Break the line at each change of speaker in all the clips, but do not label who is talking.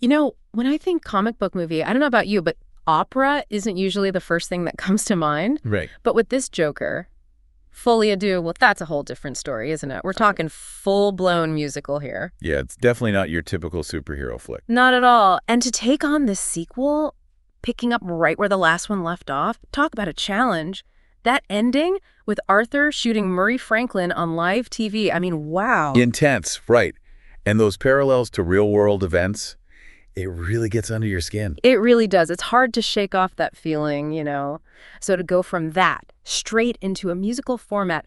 When I think comic book movie, I don't know about you, but opera isn't usually the first thing that comes to mind.
Right.
But with this Joker, Folie, well, that's a whole different story, isn't it? We're talking full-blown musical here.
Yeah, it's definitely not your typical superhero flick.
Not at all. And to take on this sequel, picking up right where the last one left off, talk about a challenge. That ending with Arthur shooting Murray Franklin on live TV, I mean, wow.
Intense, right. And those parallels to real-world events, it really gets under your skin.
It really does. It's hard to shake off that feeling. So to go from that straight into a musical format,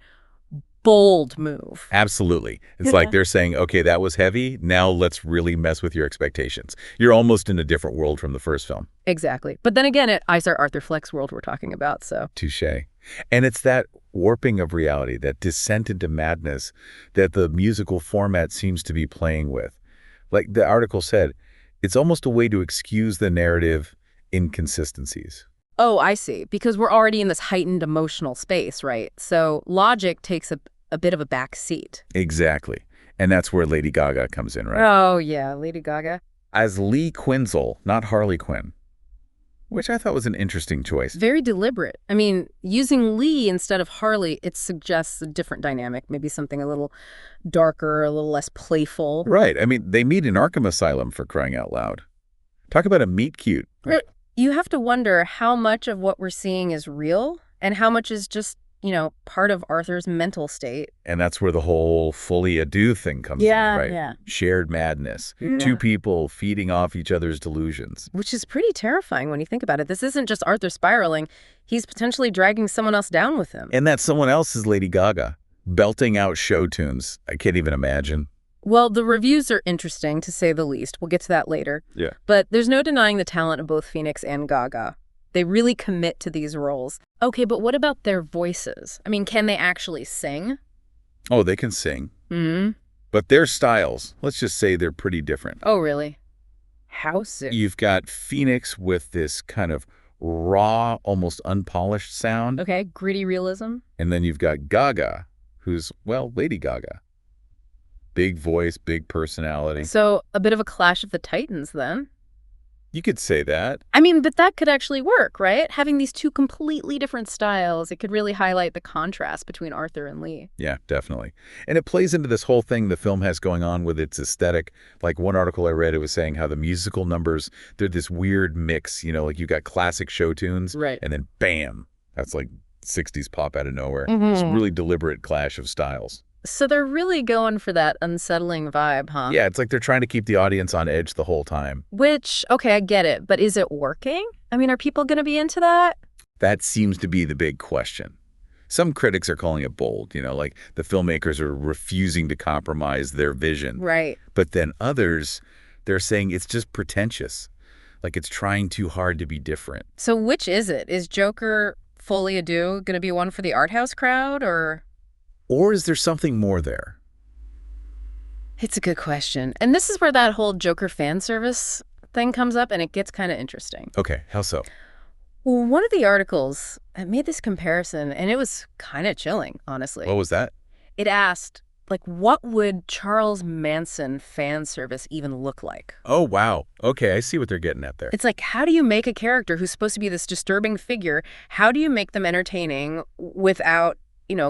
bold move.
Absolutely. It's like they're saying, okay, that was heavy. Now let's really mess with your expectations. You're almost in a different world from the first film.
Exactly. But then again, it's our Arthur Fleck's world we're talking about, so.
Touché. And it's that warping of reality, that descent into madness that the musical format seems to be playing with. Like the article said, it's almost a way to excuse the narrative inconsistencies.
Oh, I see. Because we're already in this heightened emotional space, right? So logic takes a bit of a back seat.
Exactly. And that's where Lady Gaga comes in, right?
Oh, yeah, Lady Gaga.
As Lee Quinzel, not Harley Quinn, which I thought was an interesting choice.
Very deliberate. I mean, using Lee instead of Harley, it suggests a different dynamic, maybe something a little darker, a little less playful.
Right. I mean, they meet in Arkham Asylum, for crying out loud. Talk about a meet cute.
You have to wonder how much of what we're seeing is real and how much is just, part of Arthur's mental state.
And that's where the whole Folie Deux thing comes in, right?
Yeah.
Shared madness.
Yeah.
Two people feeding off each other's delusions.
Which is pretty terrifying when you think about it. This isn't just Arthur spiraling. He's potentially dragging someone else down with him.
And that someone else is Lady Gaga, belting out show tunes. I can't even imagine.
Well, the reviews are interesting, to say the least. We'll get to that later.
Yeah.
But there's no denying the talent of both Phoenix and Gaga. They really commit to these roles. Okay, but what about their voices? I mean, can they actually sing?
Oh, they can sing.
Mm-hmm.
But their styles, let's just say they're pretty different.
Oh, really? How so?
You've got Phoenix with this kind of raw, almost unpolished sound.
Okay, gritty realism.
And then you've got Gaga, who's, well, Lady Gaga. Big voice, big personality.
So a bit of a clash of the titans, then.
You could say that.
I mean, but that could actually work, right? Having these two completely different styles, it could really highlight the contrast between Arthur and Lee.
Yeah, definitely. And it plays into this whole thing the film has going on with its aesthetic. Like one article I read, it was saying how the musical numbers, they're this weird mix, like you got classic show tunes.
Right.
And then bam, that's like 60s pop out of nowhere.
Mm-hmm.
It's a really deliberate clash of styles.
So they're really going for that unsettling vibe, huh?
Yeah, it's like they're trying to keep the audience on edge the whole time.
Which, okay, I get it, but is it working? I mean, are people going to be into that?
That seems to be the big question. Some critics are calling it bold, like the filmmakers are refusing to compromise their vision.
Right.
But then others, they're saying it's just pretentious, like it's trying too hard to be different.
So which is it? Is Joker Folie Deux going to be one for the art house crowd, or
is there something more there?
It's a good question. And this is where that whole Joker fan service thing comes up, and it gets kind of interesting.
Okay, how so?
Well, one of the articles made this comparison, and it was kind of chilling, honestly.
What was that?
It asked, what would Charles Manson fan service even look like?
Oh, wow. Okay, I see what they're getting at there.
It's like, how do you make a character who's supposed to be this disturbing figure? How do you make them entertaining without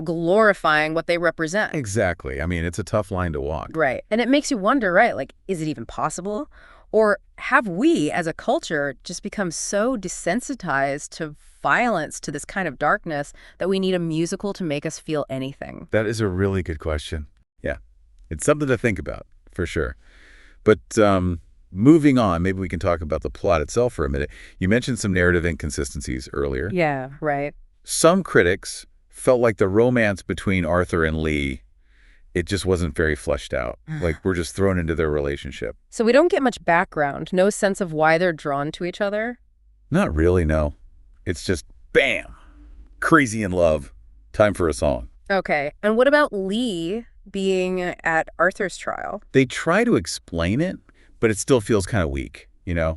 glorifying what they represent?
Exactly. I mean, it's a tough line to walk.
Right. And it makes you wonder, right, is it even possible? Or have we, as a culture, just become so desensitized to violence, to this kind of darkness, that we need a musical to make us feel anything?
That is a really good question. Yeah. It's something to think about, for sure. But moving on, maybe we can talk about the plot itself for a minute. You mentioned some narrative inconsistencies earlier.
Yeah, right.
Some critics felt like the romance between Arthur and Lee, it just wasn't very fleshed out. Like we're just thrown into their relationship.
So we don't get much background, no sense of why they're drawn to each other?
Not really, no. It's just, bam, crazy in love, time for a song.
Okay, and what about Lee being at Arthur's trial?
They try to explain it, but it still feels kind of weak,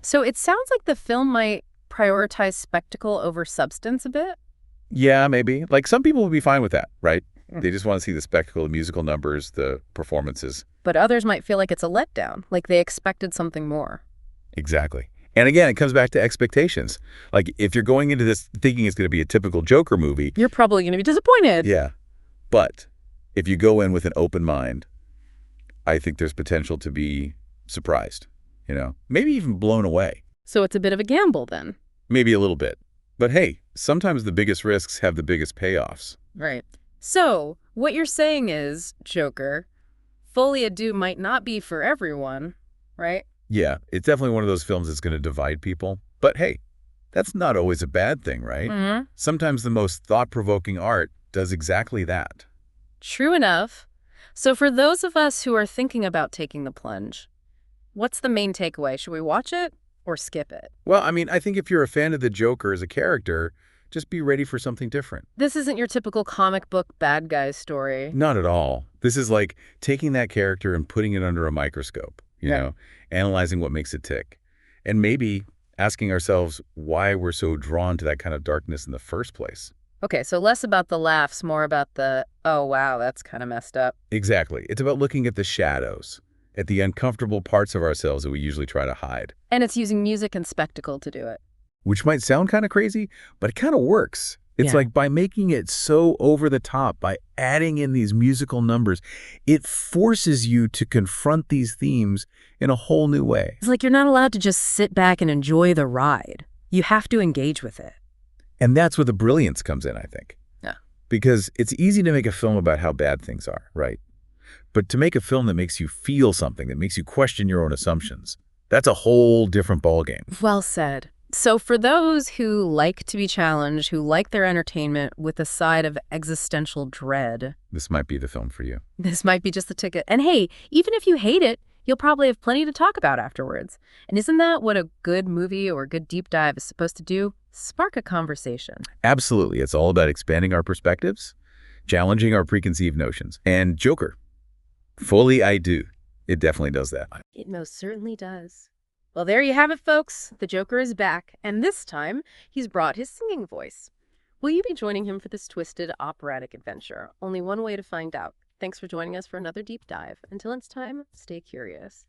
So it sounds like the film might prioritize spectacle over substance a bit?
Yeah, maybe. Like some people would be fine with that, right? They just want to see the spectacle, the musical numbers, the performances.
But others might feel like it's a letdown, like they expected something more.
Exactly. And again, it comes back to expectations. Like, if you're going into this thinking it's going to be a typical Joker movie,
You're probably going to be disappointed.
yeah. But if you go in with an open mind, I think there's potential to be surprised, maybe even blown away.
So it's a bit of a gamble then.
Maybe a little bit. But hey, sometimes the biggest risks have the biggest payoffs.
Right. So what you're saying is, Joker, Folie Deux might not be for everyone, right?
Yeah, it's definitely one of those films that's going to divide people. But hey, that's not always a bad thing, right?
Mm-hmm.
Sometimes the most thought-provoking art does exactly that.
True enough. So for those of us who are thinking about taking the plunge, what's the main takeaway? Should we watch it or skip it?
Well, I mean, I think if you're a fan of the Joker as a character, just be ready for something different.
This isn't your typical comic book bad guy story.
Not at all. This is like taking that character and putting it under a microscope, analyzing what makes it tick. And maybe asking ourselves why we're so drawn to that kind of darkness in the first place.
Okay, so less about the laughs, more about the, oh, wow, that's kind of messed up.
Exactly. It's about looking at the shadows, at the uncomfortable parts of ourselves that we usually try to hide.
And it's using music and spectacle to do it.
Which might sound kind of crazy, but it kind of works. It's
Yeah.
like by making it so over the top, by adding in these musical numbers, it forces you to confront these themes in a whole new way.
It's like you're not allowed to just sit back and enjoy the ride. You have to engage with it.
And that's where the brilliance comes in, I think.
Yeah.
Because it's easy to make a film about how bad things are, right? But to make a film that makes you feel something, that makes you question your own assumptions, that's a whole different ballgame.
Well said. So for those who like to be challenged, who like their entertainment with a side of existential dread,
This might be the film for you.
this might be just the ticket. And hey, even if you hate it, you'll probably have plenty to talk about afterwards. And isn't that what a good movie or a good deep dive is supposed to do? Spark a conversation.
Absolutely. It's all about expanding our perspectives, challenging our preconceived notions. And Joker, Folie I Do, it definitely does that.
It most certainly does. Well, there you have it, folks. The Joker is back, and this time he's brought his singing voice. Will you be joining him for this twisted operatic adventure? Only one way to find out. Thanks for joining us for another deep dive. Until it's time, stay curious.